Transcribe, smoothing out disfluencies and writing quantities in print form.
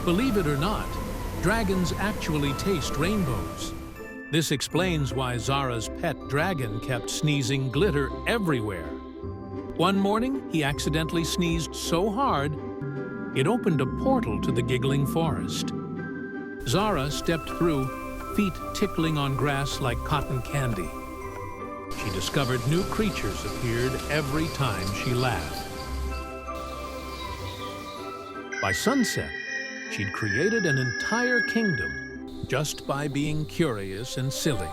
Believe it or not, dragons actually taste rainbows. This explains why Zara's pet dragon kept sneezing glitter everywhere. One morning, he accidentally sneezed so hard, it opened a portal to the Giggling Forest. Zara stepped through, feet tickling on grass like cotton candy. She discovered new creatures appeared every time she laughed. By sunset, she'd created an entire kingdom just by being curious and silly.